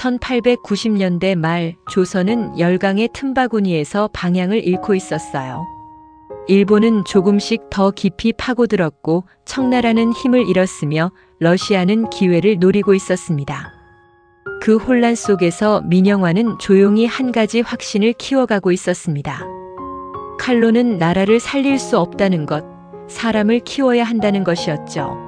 1890년대 말 조선은 열강의 틈바구니에서 방향을 잃고 있었어요. 일본은 조금씩 더 깊이 파고들었고 청나라는 힘을 잃었으며 러시아는 기회를 노리고 있었습니다. 그 혼란 속에서 민영화는 조용히 한 가지 확신을 키워가고 있었습니다. 칼로는 나라를 살릴 수 없다는 것, 사람을 키워야 한다는 것이었죠.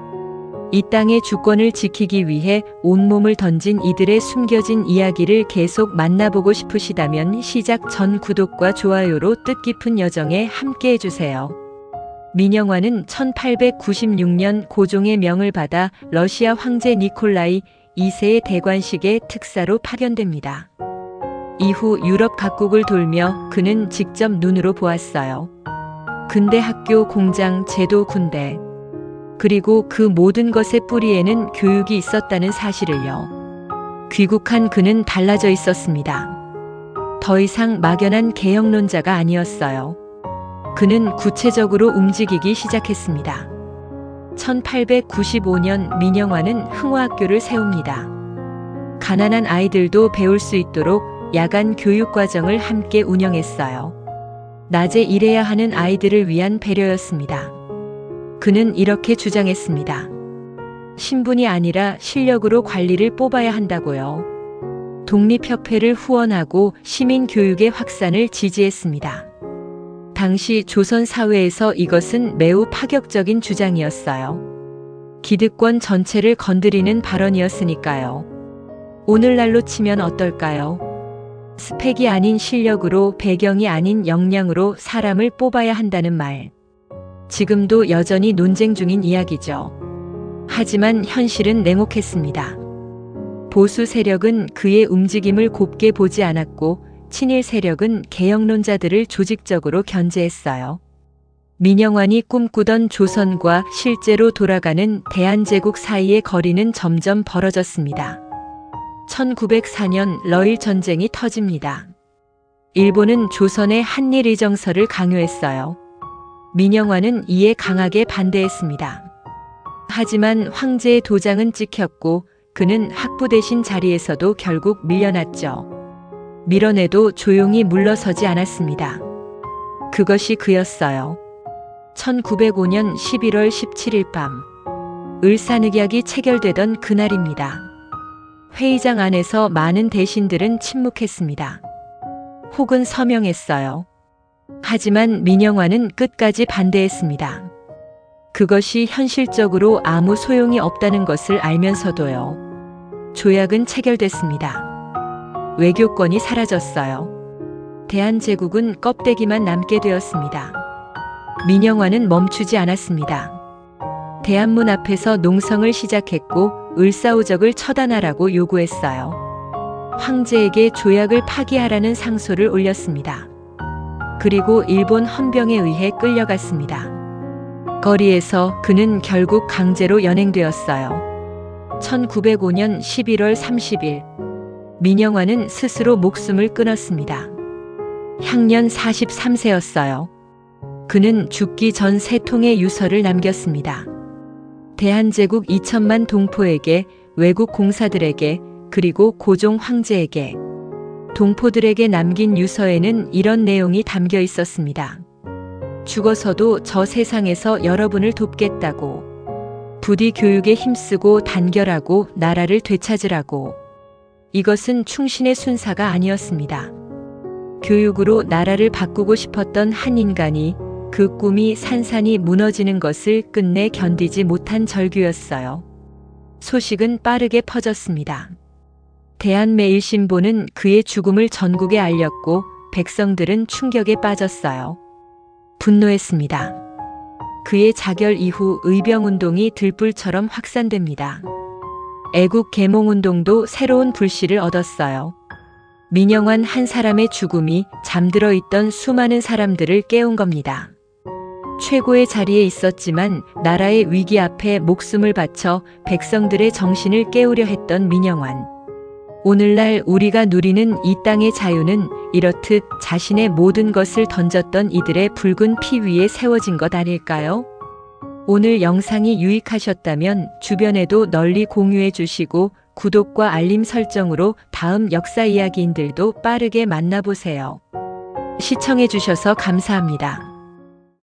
이 땅의 주권을 지키기 위해 온몸을 던진 이들의 숨겨진 이야기를 계속 만나보고 싶으시다면 시작 전 구독과 좋아요로 뜻깊은 여정에 함께 해주세요. 민영화는 1896년 고종의 명을 받아 러시아 황제 니콜라이 2세의 대관식의 특사로 파견됩니다. 이후 유럽 각국을 돌며 그는 직접 눈으로 보았어요. 근대 학교, 공장, 제도, 군대. 그리고 그 모든 것의 뿌리에는 교육이 있었다는 사실을요. 귀국한 그는 달라져 있었습니다. 더 이상 막연한 개혁론자가 아니었어요. 그는 구체적으로 움직이기 시작했습니다. 1895년 민영화는 흥화학교를 세웁니다. 가난한 아이들도 배울 수 있도록 야간 교육과정을 함께 운영했어요. 낮에 일해야 하는 아이들을 위한 배려였습니다. 그는 이렇게 주장했습니다. 신분이 아니라 실력으로 관리를 뽑아야 한다고요. 독립협회를 후원하고 시민교육의 확산을 지지했습니다. 당시 조선 사회에서 이것은 매우 파격적인 주장이었어요. 기득권 전체를 건드리는 발언이었으니까요. 오늘날로 치면 어떨까요? 스펙이 아닌 실력으로, 배경이 아닌 역량으로 사람을 뽑아야 한다는 말. 지금도 여전히 논쟁 중인 이야기죠. 하지만 현실은 냉혹했습니다. 보수 세력은 그의 움직임을 곱게 보지 않았고 친일 세력은 개혁론자들을 조직적으로 견제했어요. 민영환이 꿈꾸던 조선과 실제로 돌아가는 대한제국 사이의 거리는 점점 벌어졌습니다. 1904년 러일 전쟁이 터집니다. 일본은 조선의 한일의정서를 강요했어요. 민영환은 이에 강하게 반대했습니다. 하지만 황제의 도장은 찍혔고 그는 학부 대신 자리에서도 결국 밀려났죠. 밀어내도 조용히 물러서지 않았습니다. 그것이 그였어요. 1905년 11월 17일 밤 을사늑약이 체결되던 그날입니다. 회의장 안에서 많은 대신들은 침묵했습니다. 혹은 서명했어요. 하지만 민영환은 끝까지 반대했습니다. 그것이 현실적으로 아무 소용이 없다는 것을 알면서도요. 조약은 체결됐습니다. 외교권이 사라졌어요. 대한제국은 껍데기만 남게 되었습니다. 민영환은 멈추지 않았습니다. 대한문 앞에서 농성을 시작했고 을사오적을 처단하라고 요구했어요. 황제에게 조약을 파기하라는 상소를 올렸습니다. 그리고 일본 헌병에 의해 끌려갔습니다. 거리에서 그는 결국 강제로 연행되었어요. 1905년 11월 30일 민영환은 스스로 목숨을 끊었습니다. 향년 43세였어요. 그는 죽기 전 3통의 유서를 남겼습니다. 대한제국 2천만 동포에게, 외국 공사들에게, 그리고 고종 황제에게. 동포들에게 남긴 유서에는 이런 내용이 담겨 있었습니다. 죽어서도 저 세상에서 여러분을 돕겠다고. 부디 교육에 힘쓰고 단결하고 나라를 되찾으라고. 이것은 충신의 순사가 아니었습니다. 교육으로 나라를 바꾸고 싶었던 한 인간이 그 꿈이 산산이 무너지는 것을 끝내 견디지 못한 절규였어요. 소식은 빠르게 퍼졌습니다. 대한매일신보는 그의 죽음을 전국에 알렸고 백성들은 충격에 빠졌어요. 분노했습니다. 그의 자결 이후 의병운동이 들불처럼 확산됩니다. 애국개몽운동도 새로운 불씨를 얻었어요. 민영환 한 사람의 죽음이 잠들어 있던 수많은 사람들을 깨운 겁니다. 최고의 자리에 있었지만 나라의 위기 앞에 목숨을 바쳐 백성들의 정신을 깨우려 했던 민영환. 오늘날 우리가 누리는 이 땅의 자유는 이렇듯 자신의 모든 것을 던졌던 이들의 붉은 피 위에 세워진 것 아닐까요? 오늘 영상이 유익하셨다면 주변에도 널리 공유해 주시고 구독과 알림 설정으로 다음 역사 이야기인들도 빠르게 만나보세요. 시청해주셔서 감사합니다.